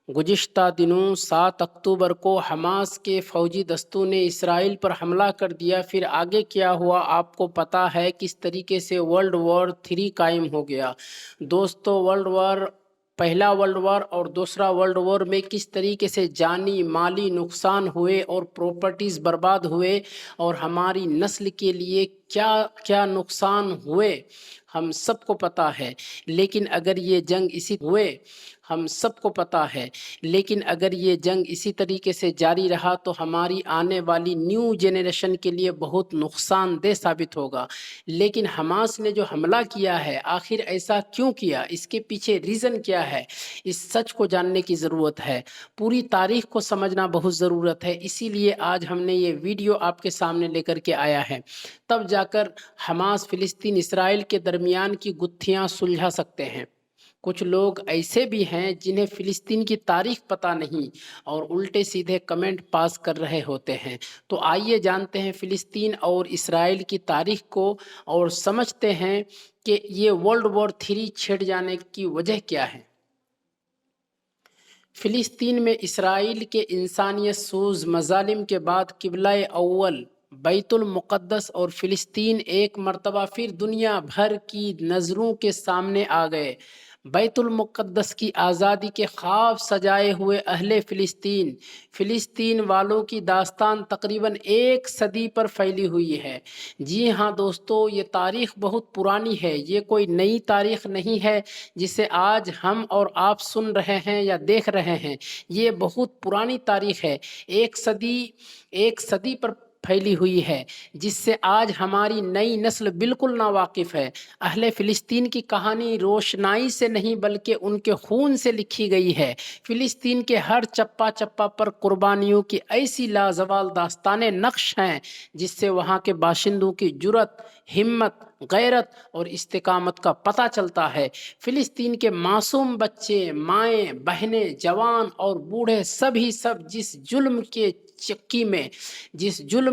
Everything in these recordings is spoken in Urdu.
گزشتہ دنوں 7 اکتوبر کو حماس کے فوجی دستوں نے اسرائیل پر حملہ کر دیا۔ پھر آگے کیا ہوا آپ کو پتہ ہے، کس طریقے سے ورلڈ وار 3 قائم ہو گیا۔ دوستو، پہلا ورلڈ وار اور دوسرا ورلڈ وار میں کس طریقے سے جانی مالی نقصان ہوئے اور پراپرٹیز برباد ہوئے اور ہماری نسل کے لیے کیا کیا نقصان ہوئے، ہم سب کو پتہ ہے۔ لیکن اگر یہ جنگ اسی طریقے سے جاری رہا تو ہماری آنے والی نیو جنریشن کے لیے بہت نقصان دہ ثابت ہوگا۔ لیکن حماس نے جو حملہ کیا ہے، آخر ایسا کیوں کیا؟ اس کے پیچھے ریزن کیا ہے؟ اس سچ کو جاننے کی ضرورت ہے، پوری تاریخ کو سمجھنا بہت ضرورت ہے۔ اسی لیے آج ہم نے یہ ویڈیو آپ کے سامنے لے کر کے آیا ہے، تب جا کر حماس فلسطین اسرائیل کے درمیان کی گتھیاں سلجھا سکتے ہیں۔ کچھ لوگ ایسے بھی ہیں جنہیں فلسطین کی تاریخ پتہ نہیں اور الٹے سیدھے کمنٹ پاس کر رہے ہوتے ہیں۔ تو آئیے جانتے ہیں فلسطین اور اسرائیل کی تاریخ کو اور سمجھتے ہیں کہ یہ ورلڈ وار 3 چھڑ جانے کی وجہ کیا ہے۔ فلسطین میں اسرائیل کے انسانیت سوز مظالم کے بعد قبلہ اول بیت المقدس اور فلسطین ایک مرتبہ پھر دنیا بھر کی نظروں کے سامنے آ گئے۔ بیت المقدس کی آزادی کے خواب سجائے ہوئے اہل فلسطین والوں کی داستان تقریباً 1 صدی پر پھیلی ہوئی ہے۔ جی ہاں دوستو، یہ تاریخ بہت پرانی ہے، یہ کوئی نئی تاریخ نہیں ہے جسے آج ہم اور آپ سن رہے ہیں یا دیکھ رہے ہیں۔ یہ بہت پرانی تاریخ ہے، 1 صدی پر پھیلی ہوئی ہے، جس سے آج ہماری نئی نسل بالکل ناواقف ہے۔ اہل فلسطین کی کہانی روشنائی سے نہیں بلکہ ان کے خون سے لکھی گئی ہے۔ فلسطین کے ہر چپا چپا پر قربانیوں کی ایسی لازوال داستانیں نقش ہیں جس سے وہاں کے باشندوں کی جرأت، ہمت، غیرت اور استقامت کا پتہ چلتا ہے۔ فلسطین کے معصوم بچے، مائیں، بہنیں، جوان اور بوڑھے سب جس جرم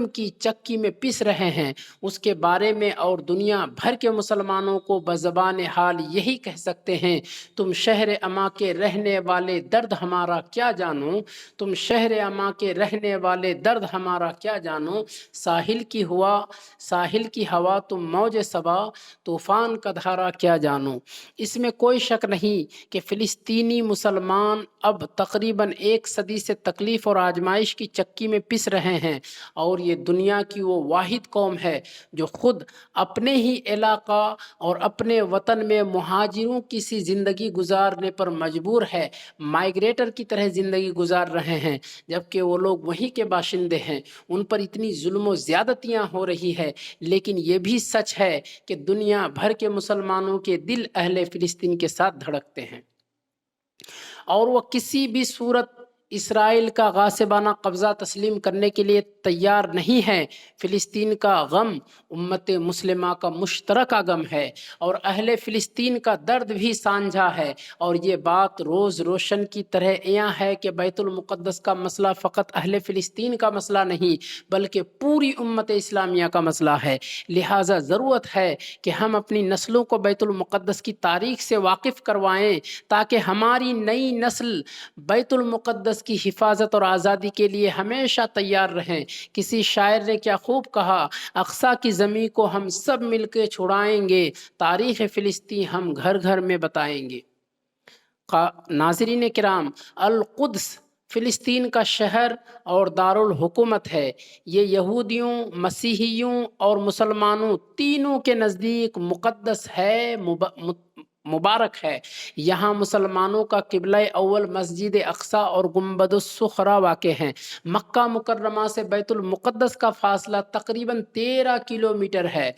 کی چکی میں پس رہے ہیں، اس کے بارے میں اور دنیا بھر کے مسلمانوں کو بزبان حال یہی کہہ سکتے ہیں: تم شہر اما کے رہنے والے درد ہمارا کیا جانو، تم شہر اما کے رہنے والے درد ہمارا کیا جانو، ساحل کی ہوا تم موج صبا، طوفان کا دھارا کیا جانو۔ اس میں کوئی شک نہیں کہ فلسطینی مسلمان اب تقریباً 1 صدی سے تکلیف اور آزمائش کی چکی میں پس رہے ہیں، اور یہ دنیا کی وہ واحد قوم ہے جو خود اپنے ہی علاقہ اور اپنے وطن میں مہاجروں کی سی زندگی گزارنے پر مجبور ہے، مائیگریٹر کی طرح زندگی گزار رہے ہیں، جبکہ وہ لوگ وہیں کے باشندے ہیں۔ ان پر اتنی ظلم و زیادتیاں ہو رہی ہے، لیکن یہ بھی سچ ہے کہ دنیا بھر کے مسلمانوں کے دل اہل فلسطین کے ساتھ دھڑکتے ہیں، اور وہ کسی بھی صورت اسرائیل کا غاصبانہ قبضہ تسلیم کرنے کے لیے تیار نہیں ہے۔ فلسطین کا غم امت مسلمہ کا مشترکہ غم ہے، اور اہل فلسطین کا درد بھی سانجھا ہے، اور یہ بات روز روشن کی طرح عیاں ہے کہ بیت المقدس کا مسئلہ فقط اہل فلسطین کا مسئلہ نہیں بلکہ پوری امت اسلامیہ کا مسئلہ ہے۔ لہٰذا ضرورت ہے کہ ہم اپنی نسلوں کو بیت المقدس کی تاریخ سے واقف کروائیں تاکہ ہماری نئی نسل بیت المقدس کی حفاظت اور آزادی کے لیے ہمیشہ تیار رہیں۔ کسی شاعر نے کیا خوب کہا: اقصی کی زمیں کو ہم سب مل کے چھڑائیں گے، تاریخ فلسطین ہم گھر گھر میں بتائیں گے۔ ناظرین کرام، القدس فلسطین کا شہر اور دارالحکومت ہے۔ یہ یہودیوں، مسیحیوں اور مسلمانوں تینوں کے نزدیک مقدس ہے، مبارک ہے۔ یہاں مسلمانوں کا قبلہ اول مسجد اقصی اور گنبد الصخرہ واقع ہیں۔ مکہ مکرمہ سے بیت المقدس کا فاصلہ تقریباً 13 کلومیٹر ہے۔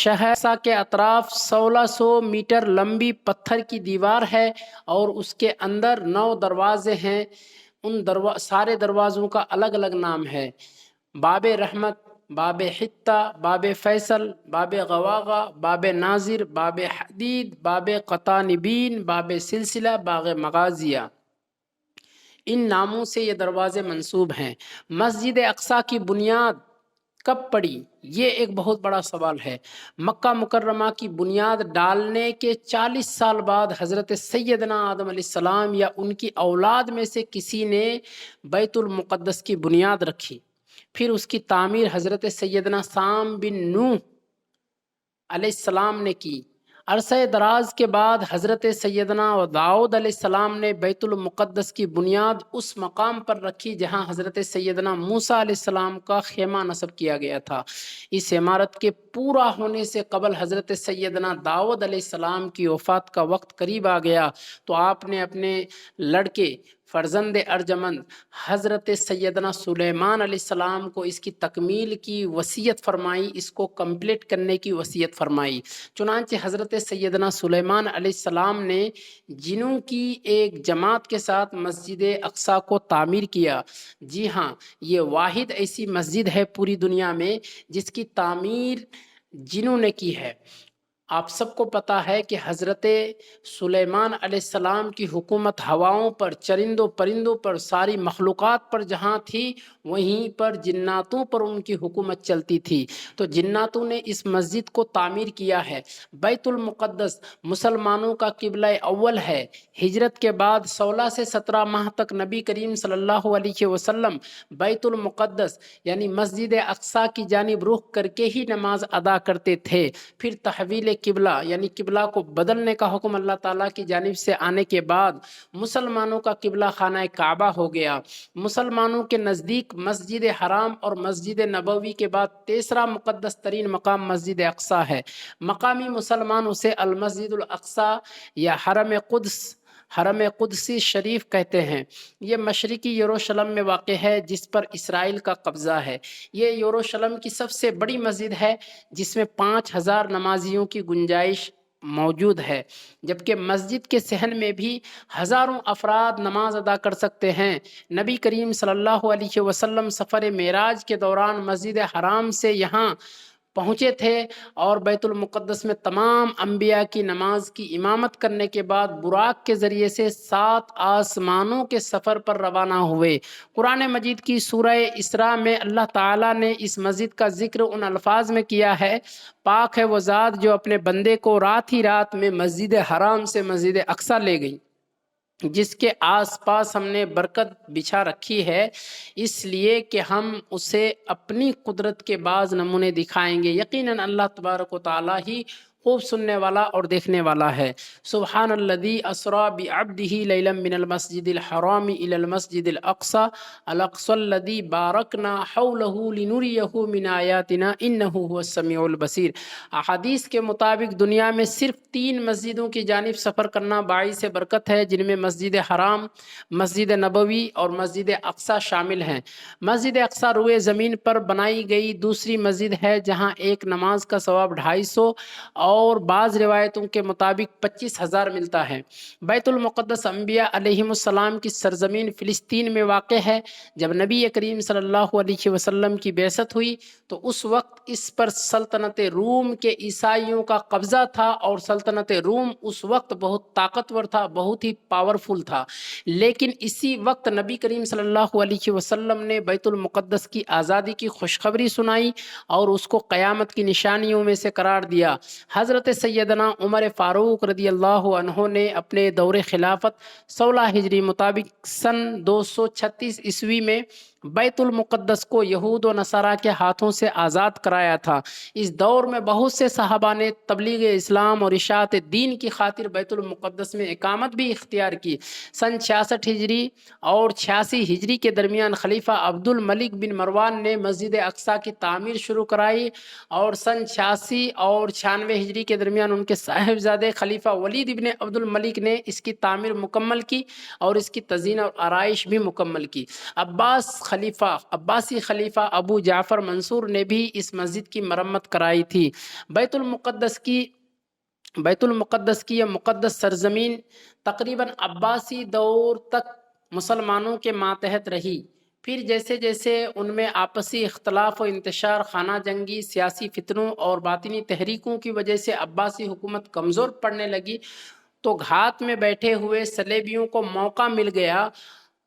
شہر کے اطراف 1600 میٹر لمبی پتھر کی دیوار ہے اور اس کے اندر 9 دروازے ہیں۔ ان سارے دروازوں کا الگ الگ نام ہے: باب رحمت، باب حطہ، باب فیصل، باب غواغہ، باب ناظر، باب حدید، باب قطانبین، باب سلسلہ، باغ مغازیہ۔ ان ناموں سے یہ دروازے منسوب ہیں۔ مسجد اقصی کی بنیاد کب پڑی؟ یہ ایک بہت بڑا سوال ہے۔ مکہ مکرمہ کی بنیاد ڈالنے کے 40 سال بعد حضرت سیدنا آدم علیہ السلام یا ان کی اولاد میں سے کسی نے بیت المقدس کی بنیاد رکھی، پھر اس کی تعمیر حضرت سیدنا سام بن نوح علیہ السلام نے کی۔ عرصہ دراز کے بعد حضرت سیدنا داؤد علیہ السلام نے بیت المقدس کی بنیاد اس مقام پر رکھی جہاں حضرت سیدنا موسیٰ علیہ السلام کا خیمہ نصب کیا گیا تھا۔ اس عمارت کے پورا ہونے سے قبل حضرت سیدنا داؤد علیہ السلام کی وفات کا وقت قریب آ گیا تو آپ نے اپنے لڑکے فرزند ارجمند حضرت سیدنا سلیمان علیہ السلام کو اس کی تکمیل کی وصیت فرمائی، اس کو کمپلیٹ کرنے کی وصیت فرمائی۔ چنانچہ حضرت سیدنا سلیمان علیہ السلام نے جنوں کی ایک جماعت کے ساتھ مسجد اقصیٰ کو تعمیر کیا۔ جی ہاں، یہ واحد ایسی مسجد ہے پوری دنیا میں جس کی تعمیر جنوں نے کی ہے۔ آپ سب کو پتہ ہے کہ حضرت سلیمان علیہ السلام کی حکومت ہواؤں پر، چرندوں پرندوں پر، ساری مخلوقات پر جہاں تھی، وہیں پر جناتوں پر ان کی حکومت چلتی تھی۔ تو جناتوں نے اس مسجد کو تعمیر کیا ہے۔ بیت المقدس مسلمانوں کا قبلہ اول ہے۔ ہجرت کے بعد 16 سے 17 ماہ تک نبی کریم صلی اللہ علیہ وسلم بیت المقدس یعنی مسجد اقصیٰ کی جانب رخ کر کے ہی نماز ادا کرتے تھے۔ پھر تحویل قبلہ یعنی قبلہ کو بدلنے کا حکم اللہ تعالیٰ کی جانب سے آنے کے بعد مسلمانوں کا قبلہ خانہ کعبہ ہو گیا۔ مسلمانوں کے نزدیک مسجد حرام اور مسجد نبوی کے بعد تیسرا مقدس ترین مقام مسجد اقصیٰ ہے۔ مقامی مسلمان اسے المسجد الاقصیٰ یا حرم قدسی شریف کہتے ہیں۔ یہ مشرقی یروشلم میں واقع ہے جس پر اسرائیل کا قبضہ ہے۔ یہ یروشلم کی سب سے بڑی مسجد ہے جس میں 5000 نمازیوں کی گنجائش موجود ہے، جبکہ مسجد کے صحن میں بھی ہزاروں افراد نماز ادا کر سکتے ہیں۔ نبی کریم صلی اللہ علیہ وسلم سفر معراج کے دوران مسجد حرام سے یہاں پہنچے تھے اور بیت المقدس میں تمام انبیاء کی نماز کی امامت کرنے کے بعد براق کے ذریعے سے 7 آسمانوں کے سفر پر روانہ ہوئے۔ قرآن مجید کی سورہ اسراء میں اللہ تعالیٰ نے اس مسجد کا ذکر ان الفاظ میں کیا ہے: پاک ہے وہ ذات جو اپنے بندے کو رات ہی رات میں مسجد حرام سے مسجد اقصیٰ لے گئی، جس کے آس پاس ہم نے برکت بچھا رکھی ہے، اس لیے کہ ہم اسے اپنی قدرت کے بعض نمونے دکھائیں گے۔ یقیناً اللہ تبارک و تعالیٰ ہی خوب سننے والا اور دیکھنے والا ہے۔ سبحان الذی اسریٰ بعبدہ لیلا من المسجد الحرام الی المسجد الاقصی الذی بارکنا حولہ لنریہ من آیاتنا انہ هو السمیع البصیر۔ احادیث کے مطابق دنیا میں صرف 3 مسجدوں کی جانب سفر کرنا باعث برکت ہے، جن میں مسجد حرام، مسجد نبوی اور مسجد اقصیٰ شامل ہیں۔ مسجد اقصیٰ روئے زمین پر بنائی گئی دوسری مسجد ہے جہاں ایک نماز کا ثواب 250 اور بعض روایتوں کے مطابق 25,000 ملتا ہے۔ بیت المقدس انبیاء علیہم السلام کی سرزمین فلسطین میں واقع ہے۔ جب نبی کریم صلی اللہ علیہ وسلم کی بعثت ہوئی تو اس وقت اس پر سلطنت روم کے عیسائیوں کا قبضہ تھا، اور سلطنت روم اس وقت بہت طاقتور تھا، بہت ہی پاورفل تھا۔ لیکن اسی وقت نبی کریم صلی اللہ علیہ وسلم نے بیت المقدس کی آزادی کی خوشخبری سنائی اور اس کو قیامت کی نشانیوں میں سے قرار دیا۔ حضرت سیدنا عمر فاروق رضی اللہ عنہ نے اپنے دور خلافت 16 ہجری مطابق سن 236 عیسوی میں بیت المقدس کو یہود و نصارہ کے ہاتھوں سے آزاد کرایا تھا۔ اس دور میں بہت سے صحابہ نے تبلیغ اسلام اور اشاعت دین کی خاطر بیت المقدس میں اقامت بھی اختیار کی۔ سن 66 ہجری اور 86 ہجری کے درمیان خلیفہ عبد الملک بن مروان نے مسجد اقصیٰ کی تعمیر شروع کرائی، اور سن 86 اور 96 ہجری کے درمیان ان کے صاحبزادے خلیفہ ولید بن عبد الملک نے اس کی تعمیر مکمل کی اور اس کی تزئین اور آرائش بھی مکمل کی۔ عباسی خلیفہ ابو جعفر منصور نے بھی اس مسجد کی مرمت کرائی تھی۔ بیت المقدس کی یہ مقدس سرزمین تقریباً عباسی دور تک مسلمانوں کے ماتحت رہی۔ پھر جیسے جیسے ان میں آپسی اختلاف و انتشار، خانہ جنگی، سیاسی فتنوں اور باطنی تحریکوں کی وجہ سے عباسی حکومت کمزور پڑنے لگی، تو گھات میں بیٹھے ہوئے صلیبیوں کو موقع مل گیا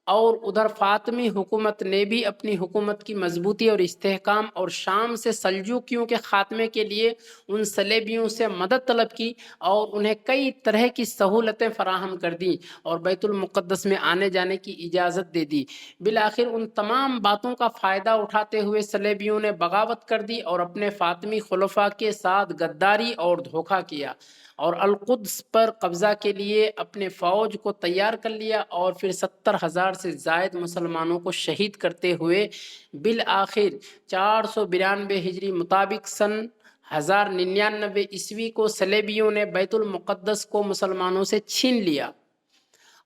اور ادھر فاطمی حکومت نے بھی اپنی حکومت کی مضبوطی اور استحکام اور شام سے سلجوکیوں کے خاتمے کے لیے ان صلیبیوں سے مدد طلب کی اور انہیں کئی طرح کی سہولتیں فراہم کر دیں اور بیت المقدس میں آنے جانے کی اجازت دے دی۔ بالآخر ان تمام باتوں کا فائدہ اٹھاتے ہوئے صلیبیوں نے بغاوت کر دی اور اپنے فاطمی خلفاء کے ساتھ غداری اور دھوکہ کیا اور القدس پر قبضہ کے لیے اپنے فوج کو تیار کر لیا اور پھر 70,000 سے زائد مسلمانوں کو شہید کرتے ہوئے بالآخر 492 ہجری مطابق سن 1099 عیسوی کو صلیبیوں نے بیت المقدس کو مسلمانوں سے چھین لیا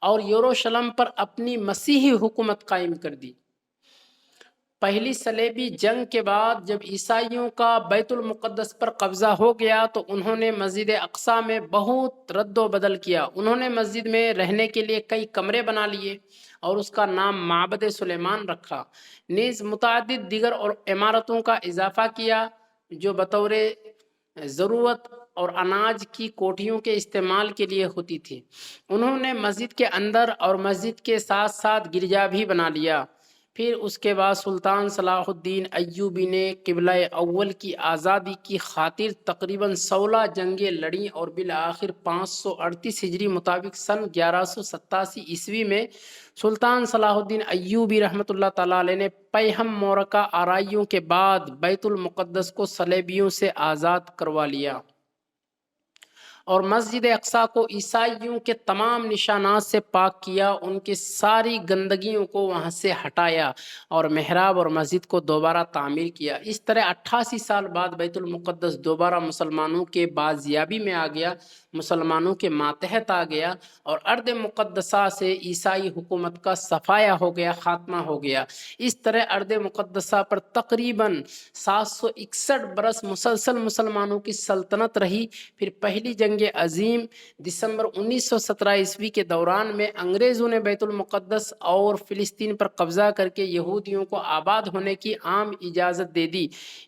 اور یروشلم پر اپنی مسیحی حکومت قائم کر دی۔ پہلی صلیبی جنگ کے بعد جب عیسائیوں کا بیت المقدس پر قبضہ ہو گیا تو انہوں نے مسجد اقصیٰ میں بہت رد و بدل کیا۔ انہوں نے مسجد میں رہنے کے لیے کئی کمرے بنا لیے اور اس کا نام معبد سلیمان رکھا، نیز متعدد دیگر اور عمارتوں کا اضافہ کیا جو بطور ضرورت اور اناج کی کوٹھیوں کے استعمال کے لیے ہوتی تھی۔ انہوں نے مسجد کے اندر اور مسجد کے ساتھ ساتھ گرجا بھی بنا لیا۔ پھر اس کے بعد سلطان صلاح الدین ایوبی نے قبلہ اول کی آزادی کی خاطر تقریباً 16 جنگیں لڑیں اور بالآخر 538 ہجری مطابق سن 1187 عیسوی میں سلطان صلاح الدین ایوبی رحمۃ اللہ تعالیٰ علیہ نے پیہم مورکہ آرائیوں کے بعد بیت المقدس کو صلیبیوں سے آزاد کروا لیا اور مسجد اقصیٰ کو عیسائیوں کے تمام نشانات سے پاک کیا، ان کی ساری گندگیوں کو وہاں سے ہٹایا اور محراب اور مسجد کو دوبارہ تعمیر کیا۔ اس طرح 88 سال بعد بیت المقدس دوبارہ مسلمانوں کے بازیابی میں آ گیا، مسلمانوں کے ماتحت آ گیا اور ارض مقدسہ سے عیسائی حکومت کا صفایا ہو گیا، خاتمہ ہو گیا۔ اس طرح ارض مقدسہ پر تقریباً 761 برس مسلسل مسلمانوں کی سلطنت رہی۔ پھر پہلی جنگ عظیم دسمبر 1917 عیسوی کے دوران میں انگریزوں نے بیت المقدس اور فلسطین پر قبضہ کر کے یہودیوں کو آباد ہونے کی عام اجازت دے دی۔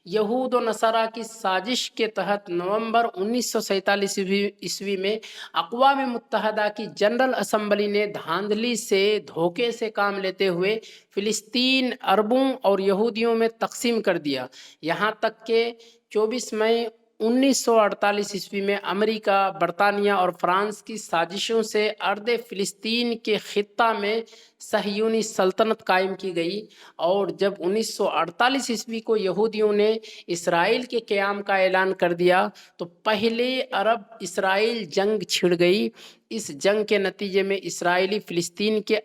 یہود و نصارہ کی سازش کے تحت نومبر 1947 عیسوی میں اقوام متحدہ کی جنرل اسمبلی نے دھاندلی سے دھوکے سے کام لیتے ہوئے فلسطین عربوں اور یہودیوں میں تقسیم کر دیا، یہاں تک کہ 24 مئی 1948 عیسوی میں امریکہ، برطانیہ اور فرانس کی سازشوں سے ارض فلسطین کے خطہ میں صہیونی سلطنت قائم کی گئی اور جب 1948 عیسوی کو یہودیوں نے اسرائیل کے قیام کا اعلان کر دیا تو پہلے عرب اسرائیل جنگ چھڑ گئی۔ اس جنگ کے نتیجے میں اسرائیلی فلسطین کے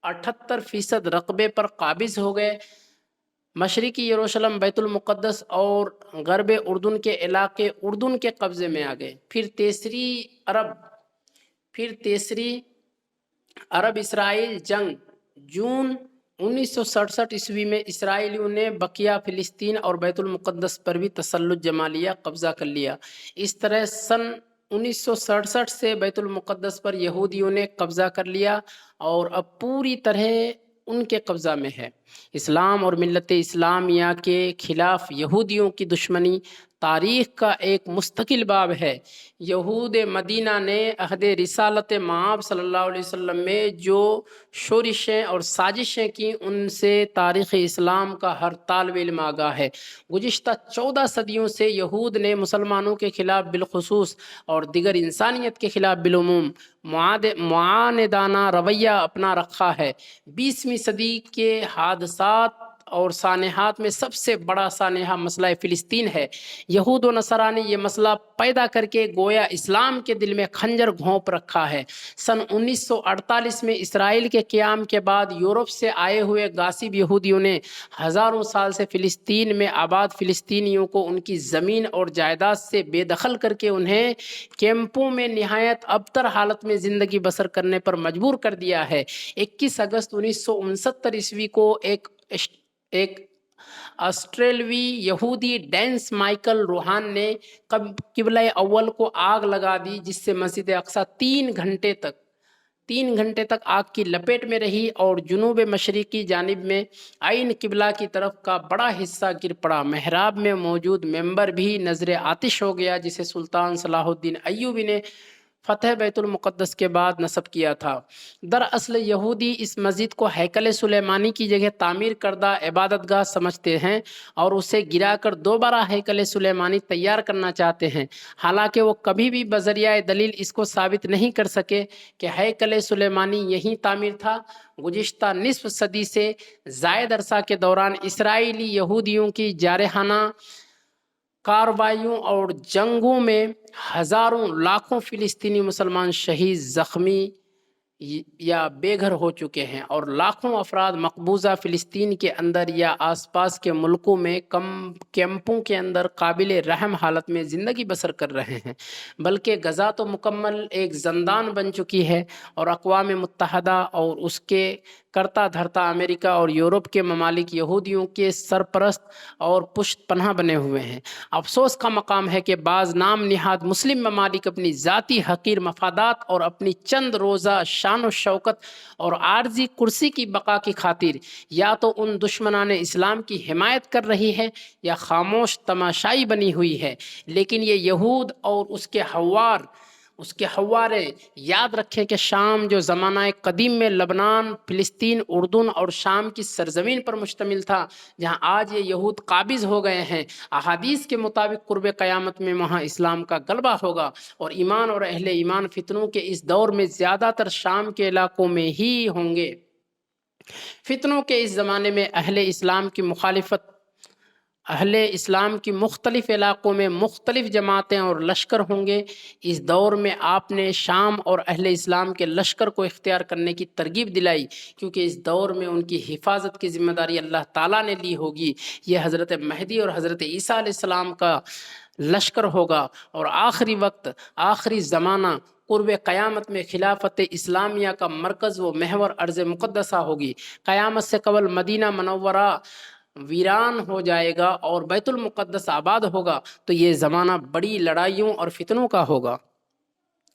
78% رقبے پر قابض ہو گئے۔ مشرقی یروشلم، بیت المقدس اور غرب اردن کے علاقے اردن کے قبضے میں آ گئے۔ پھر تیسری عرب اسرائیل جنگ جون 1967 عیسوی میں اسرائیلیوں نے بقیہ فلسطین اور بیت المقدس پر بھی تسلط جما لیا، قبضہ کر لیا۔ اس طرح سن 1967 سے بیت المقدس پر یہودیوں نے قبضہ کر لیا اور اب پوری طرح ان کے قبضہ میں ہے۔ اسلام اور ملت اسلامیہ کے خلاف یہودیوں کی دشمنی تاریخ کا ایک مستقل باب ہے۔ یہود مدینہ نے عہد رسالت مآب صلی اللہ علیہ وسلم میں جو شورشیں اور سازشیں کی، ان سے تاریخ اسلام کا ہر طالب علم آگاہ ہے۔ گزشتہ 14 صدیوں سے یہود نے مسلمانوں کے خلاف بالخصوص اور دیگر انسانیت کے خلاف بالعموم معاندانہ رویہ اپنا رکھا ہے۔ 20ویں صدی کے حادثات اور سانحات میں سب سے بڑا سانحہ مسئلہ فلسطین ہے۔ یہود و نصارہ نے یہ مسئلہ پیدا کر کے گویا اسلام کے دل میں خنجر گھونپ رکھا ہے۔ سن 1948 میں اسرائیل کے قیام کے بعد یورپ سے آئے ہوئے غاصب یہودیوں نے ہزاروں سال سے فلسطین میں آباد فلسطینیوں کو ان کی زمین اور جائیداد سے بے دخل کر کے انہیں کیمپوں میں نہایت ابتر حالت میں زندگی بسر کرنے پر مجبور کر دیا ہے۔ 21 اگست 1969 عیسوی کو ایک آسٹریلوی یہودی ڈینس مائیکل روہان نے قبلہ اول کو آگ لگا دی، جس سے مسجد اقصیٰ 3 گھنٹے تک آگ کی لپیٹ میں رہی اور جنوب مشرقی جانب میں عین قبلہ کی طرف کا بڑا حصہ گر پڑا۔ محراب میں موجود ممبر بھی نذر آتش ہو گیا، جسے سلطان صلاح الدین ایوبی نے فتح بیت المقدس کے بعد نصب کیا تھا۔ دراصل یہودی اس مسجد کو ہیکل سلیمانی کی جگہ تعمیر کردہ عبادت گاہ سمجھتے ہیں اور اسے گرا کر دوبارہ ہیکل سلیمانی تیار کرنا چاہتے ہیں، حالانکہ وہ کبھی بھی بذریعہ دلیل اس کو ثابت نہیں کر سکے کہ ہیکل سلیمانی یہیں تعمیر تھا۔ گزشتہ نصف صدی سے زائد عرصہ کے دوران اسرائیلی یہودیوں کی جارحانہ کارروائیوں اور جنگوں میں ہزاروں لاکھوں فلسطینی مسلمان شہید، زخمی یا بے گھر ہو چکے ہیں، اور لاکھوں افراد مقبوضہ فلسطین کے اندر یا آس پاس کے ملکوں میں کیمپوں کے اندر قابل رحم حالت میں زندگی بسر کر رہے ہیں۔ بلکہ غزہ تو مکمل ایک زندان بن چکی ہے، اور اقوام متحدہ اور اس کے کرتا دھرتا امریکہ اور یورپ کے ممالک یہودیوں کے سرپرست اور پشت پناہ بنے ہوئے ہیں۔ افسوس کا مقام ہے کہ بعض نام نہاد مسلم ممالک اپنی ذاتی حقیر مفادات اور اپنی چند روزہ شان و شوکت اور عارضی کرسی کی بقا کی خاطر یا تو ان دشمنان اسلام کی حمایت کر رہی ہے یا خاموش تماشائی بنی ہوئی ہے، لیکن یہ یہود اور اس کے حوارے یاد رکھیں کہ شام جو زمانہ قدیم میں لبنان، فلسطین، اردن اور شام کی سرزمین پر مشتمل تھا، جہاں آج یہ یہود قابض ہو گئے ہیں، احادیث کے مطابق قرب قیامت میں وہاں اسلام کا غلبہ ہوگا، اور ایمان اور اہل ایمان فتنوں کے اس دور میں زیادہ تر شام کے علاقوں میں ہی ہوں گے۔ فتنوں کے اس زمانے میں اہل اسلام کی مختلف علاقوں میں مختلف جماعتیں اور لشکر ہوں گے۔ اس دور میں آپ نے شام اور اہل اسلام کے لشکر کو اختیار کرنے کی ترغیب دلائی، کیونکہ اس دور میں ان کی حفاظت کی ذمہ داری اللہ تعالیٰ نے لی ہوگی۔ یہ حضرت مہدی اور حضرت عیسیٰ علیہ السلام کا لشکر ہوگا، اور آخری وقت، آخری زمانہ، قرب قیامت میں خلافت اسلامیہ کا مرکز و محور ارض مقدسہ ہوگی۔ قیامت سے قبل مدینہ منورہ ویران ہو جائے گا اور بیت المقدس آباد ہوگا، تو یہ زمانہ بڑی لڑائیوں اور فتنوں کا ہوگا۔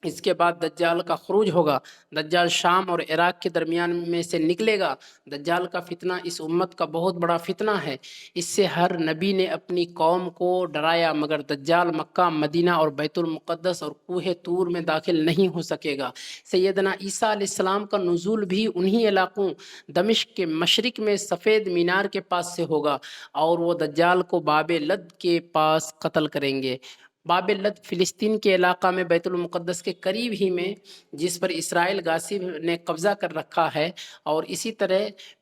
اس کے بعد دجال کا خروج ہوگا۔ دجال شام اور عراق کے درمیان میں سے نکلے گا۔ دجال کا فتنہ اس امت کا بہت بڑا فتنہ ہے۔ اس سے ہر نبی نے اپنی قوم کو ڈرایا، مگر دجال مکہ، مدینہ اور بیت المقدس اور کوہ طور میں داخل نہیں ہو سکے گا۔ سیدنا عیسیٰ علیہ السلام کا نزول بھی انہی علاقوں دمشق کے مشرق میں سفید مینار کے پاس سے ہوگا، اور وہ دجال کو باب لد کے پاس قتل کریں گے۔ باب لد فلسطین کے علاقہ میں بیت المقدس کے قریب ہی میں، جس پر اسرائیل غاصب نے قبضہ کر رکھا ہے، اور اسی طرح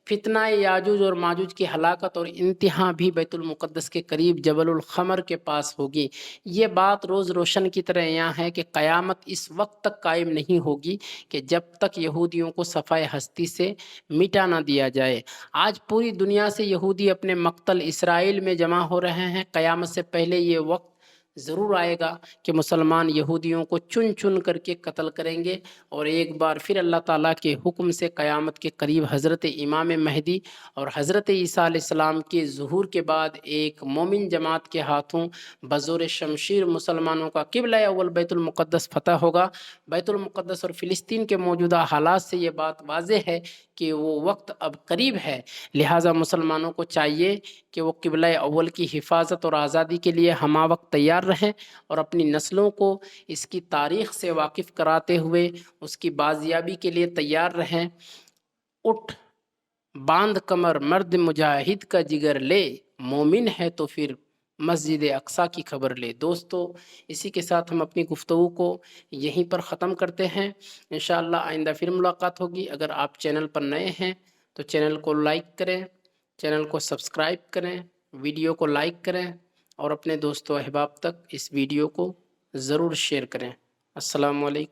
فتنہ یاجوج اور ماجوج کی ہلاکت اور انتہا بھی بیت المقدس کے قریب جبل الخمر کے پاس ہوگی۔ یہ بات روز روشن کی طرح یہاں ہے کہ قیامت اس وقت تک قائم نہیں ہوگی کہ جب تک یہودیوں کو صفائے ہستی سے مٹا نہ دیا جائے۔ آج پوری دنیا سے یہودی اپنے مقتل اسرائیل میں جمع ہو رہے ہیں۔ قیامت سے پہلے یہ وقت ضرور آئے گا کہ مسلمان یہودیوں کو چن چن کر کے قتل کریں گے، اور ایک بار پھر اللہ تعالیٰ کے حکم سے قیامت کے قریب حضرت امام مہدی اور حضرت عیسیٰ علیہ السلام کے ظہور کے بعد ایک مومن جماعت کے ہاتھوں بزور شمشیر مسلمانوں کا قبلہ اول بیت المقدس فتح ہوگا۔ بیت المقدس اور فلسطین کے موجودہ حالات سے یہ بات واضح ہے کہ وہ وقت اب قریب ہے، لہٰذا مسلمانوں کو چاہیے کہ وہ قبلہ اول کی حفاظت اور آزادی کے لیے ہمہ وقت تیار رہیں، اور اپنی نسلوں کو اس کی تاریخ سے واقف کراتے ہوئے اس کی بازیابی کے لیے تیار رہیں۔ اٹھ باندھ کمر مرد مجاہد کا جگر لے، مومن ہے تو پھر مسجد اقصیٰ کی خبر لے۔ دوستو، اسی کے ساتھ ہم اپنی گفتگو کو یہیں پر ختم کرتے ہیں۔ انشاءاللہ آئندہ پھر ملاقات ہوگی۔ اگر آپ چینل پر نئے ہیں تو چینل کو لائک کریں، چینل کو سبسکرائب کریں، ویڈیو کو لائک کریں، اور اپنے دوستوں احباب تک اس ویڈیو کو ضرور شیئر کریں۔ السلام علیکم۔